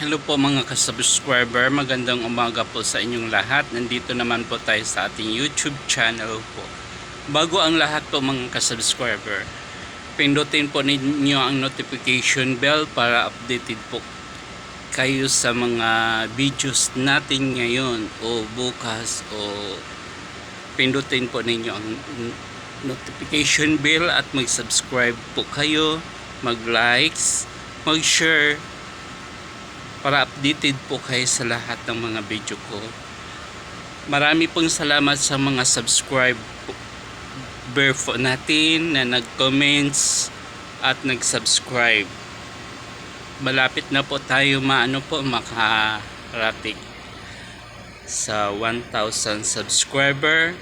Hello po mga kasubscriber, magandang umaga po sa inyong lahat. Nandito naman po tayo sa ating YouTube channel po. Bago ang lahat po mga kasubscriber, pindutin po ninyo ang notification bell para updated po kayo sa mga videos natin ngayon o bukas, o pindutin po ninyo ang notification bell at mag-subscribe po kayo, mag-likes, mag-share para updated po kayo sa lahat ng mga video ko. Marami pong salamat sa mga subscriber po natin na nag-comments at nag-subscribe. Malapit na po tayo makarating sa 1,000 subscriber.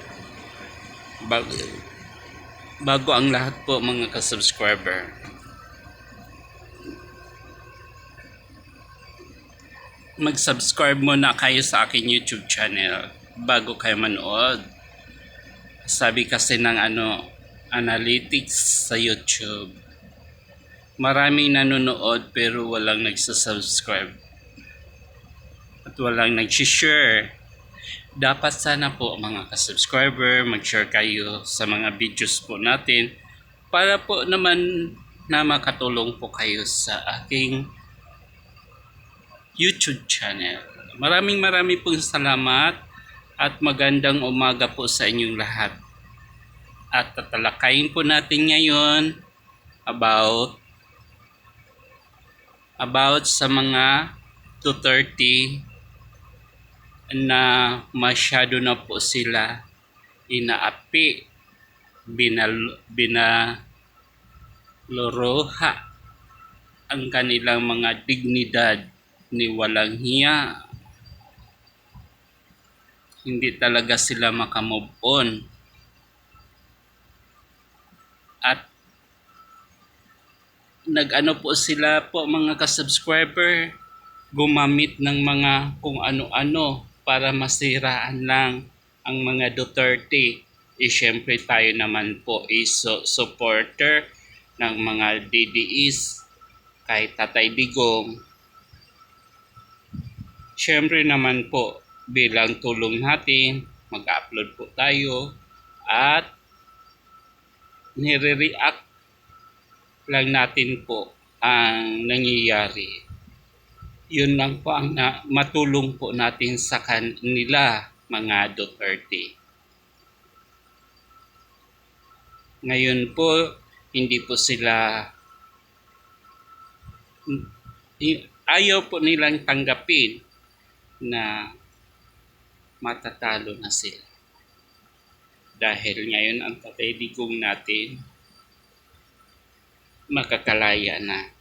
Bago ang lahat po mga ka-subscriber, mag-subscribe muna kayo sa aking YouTube channel bago kayo manood. Sabi kasi ng analytics sa YouTube, maraming nanonood pero walang nagsasubscribe at walang nag-share. Dapat sana po mga ka-subscriber, mag-share kayo sa mga videos po natin para po naman na makatulong po kayo sa aking YouTube channel. Maraming pong salamat at magandang umaga po sa inyong lahat. At tatalakayin po natin ngayon about sa mga 230 na masyado na po sila inaapi, binaloroha ang kanilang mga dignidad, ni walang hiya. Hindi talaga sila makamove on. At nag-ano po sila po mga ka-subscriber, gumamit ng mga kung ano-ano para masiraan lang ang mga Duterte. Syempre tayo naman po is supporter ng mga DDS kay Tatay Digong. Siyempre naman po, bilang tulong natin, mag-upload po tayo at nire-react lang natin po ang nangyayari. Yun lang po ang matulong po natin sa kanila, mga Duterte. Ngayon po, hindi po sila, ayaw po nilang tanggapin na matatalo na sila. Dahil ngayon ang Tatay Digong natin makakalaya na.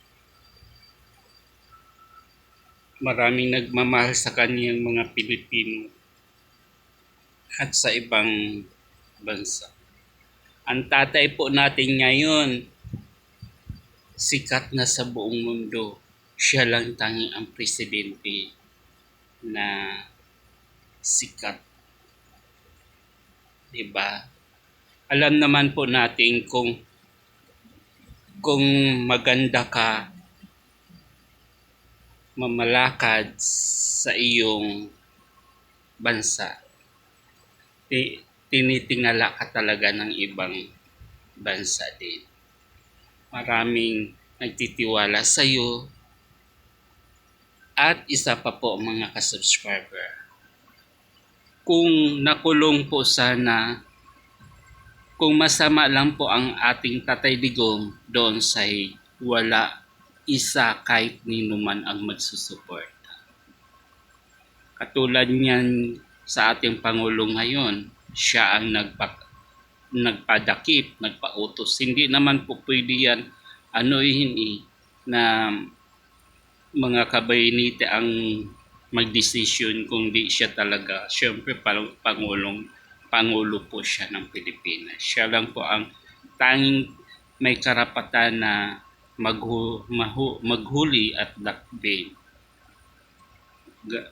Maraming nagmamahal sa kanyang mga Pilipino at sa ibang bansa. Ang tatay po natin ngayon, sikat na sa buong mundo. Siya lang tanging ang presidente na sikat. Diba? Alam naman po natin kung maganda ka, mamalakad sa iyong bansa, tinitingala ka talaga ng ibang bansa din. Maraming nagtitiwala sa iyo. At isa pa po mga ka-subscriber, kung nakulong po sana, kung masama lang po ang ating Tatay Digong, doon sa wala isa kahit ninuman ang magsusuporta. Katulad niyan sa ating Pangulo ngayon, siya ang nagpadakip, nagpautos. Hindi naman po pwede yan na mga kabayinite ang magdesisyon kung di siya talaga. Siyempre Pangulo po siya ng Pilipinas. Siya lang po ang tanging may karapatan na maghuli at dakbin.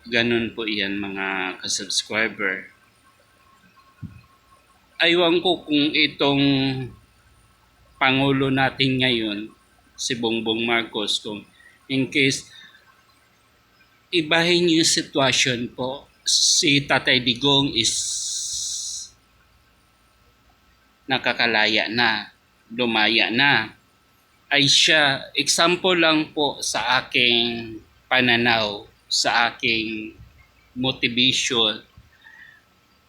Ganun po yan mga ka-subscriber. Aywan ko kung itong Pangulo natin ngayon, si Bongbong Marcos, kung in case ibahin yung sitwasyon po. Si Tatay Digong is nakakalaya na, lumaya na. Ay siya, example lang po sa aking pananaw, sa aking motivation.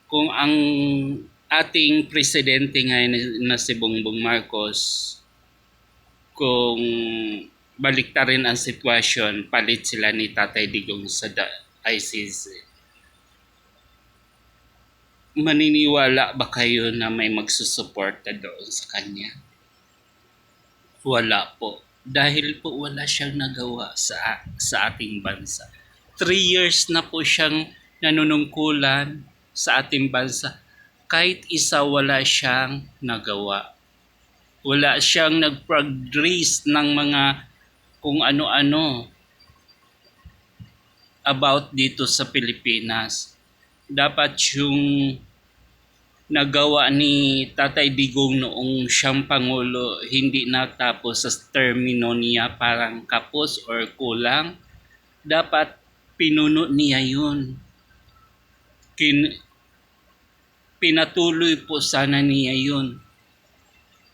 Kung ang ating presidente ngayon na si Bongbong Marcos, kung baliktarin ang sitwasyon, palit sila ni Tatay Digong sa ICC. Maniniwala ba kayo na may magsusuporta doon sa kanya? Wala po. Dahil po wala siyang nagawa sa ating bansa. 3 years na po siyang nanunungkulan sa ating bansa. Kahit isa wala siyang nagawa. Wala siyang nag-progress ng mga kung ano-ano about dito sa Pilipinas. Dapat yung nagawa ni Tatay Digong noong siyang Pangulo hindi natapos sa termino niya, parang kapos or kulang. Dapat pinuno niya yun. Pinatuloy po sana niya yun.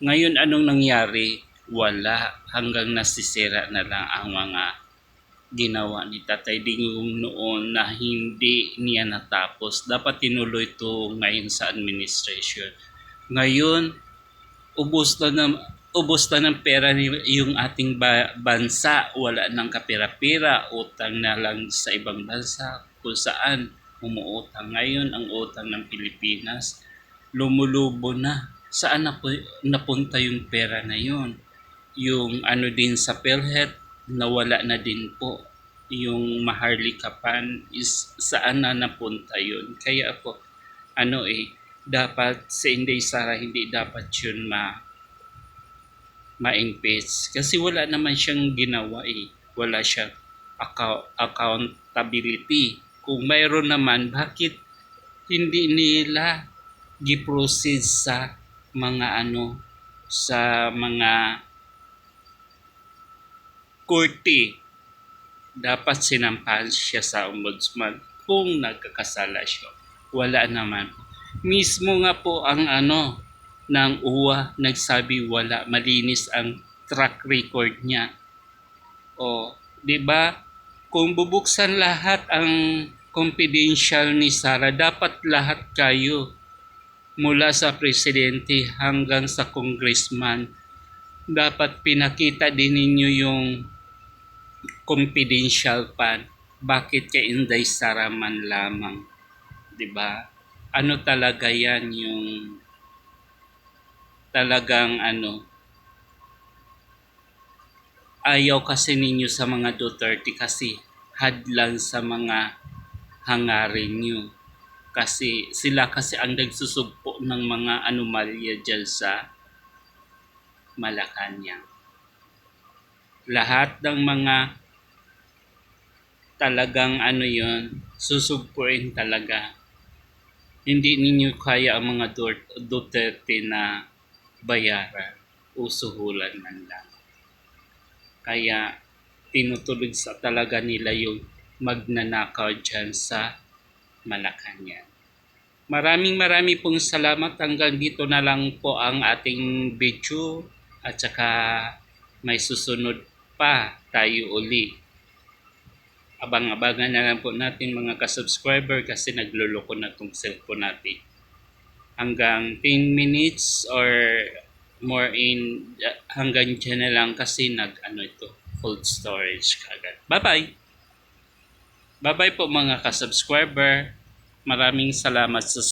Ngayon anong nangyari? Wala. Hanggang nasisira na lang ang mga ginawa ni Tatay Digong noon na hindi niya natapos. Dapat tinuloy ito ngayon sa administration. Ngayon, ubos na ng pera yung ating bansa. Wala nang kapira-pira, utang na lang sa ibang bansa kung saan umuutang. Ngayon, ang utang ng Pilipinas, lumulubo na. Saan napunta yung pera na yun? Yung ano din sa PhilHealth, nawala na din po. Yung Maharlikapan is saan na napunta yun. Kaya po, dapat sa Inday Sara hindi dapat yun ma-impeach. Kasi wala naman siyang ginawa eh. Wala siyang accountability. Kung mayroon naman, bakit hindi nila gi-proceed sa mga sa mga korte? Dapat sinampahan siya sa ombudsman kung nagkakasala siya. Wala naman. Mismo nga po ang ng UWA nagsabi wala, malinis ang track record niya. O, 'di ba? Kung bubuksan lahat ang confidential ni Sara, dapat lahat kayo mula sa presidente hanggang sa congressman, dapat pinakita din ninyo yung confidential pan. Bakit kay Inday Sara man lamang? 'Di ba? Ano talaga 'yan yung talagang ayaw kasi ninyo sa mga Duterte kasi hadlang sa mga hangarin nyo. Kasi sila kasi ang nagsusugpo ng mga anomalya dyan sa Malacanang. Lahat ng mga talagang susugpuin talaga. Hindi ninyo kaya ang mga Duterte na bayaran o suhulan man lang. Kaya tinutuloy sa talaga nila yung magnanakaw dyan sa Malacanang. Maraming pong salamat. Hanggang dito na lang po ang ating video at saka may susunod pa tayo uli. Abang-abangan na lang po natin mga ka-subscriber kasi nagluloko na itong cellphone natin. Hanggang 10 minutes or more hanggang dyan na lang kasi full storage kagad. Bye-bye! Bye-bye po mga ka-subscriber. Maraming salamat sa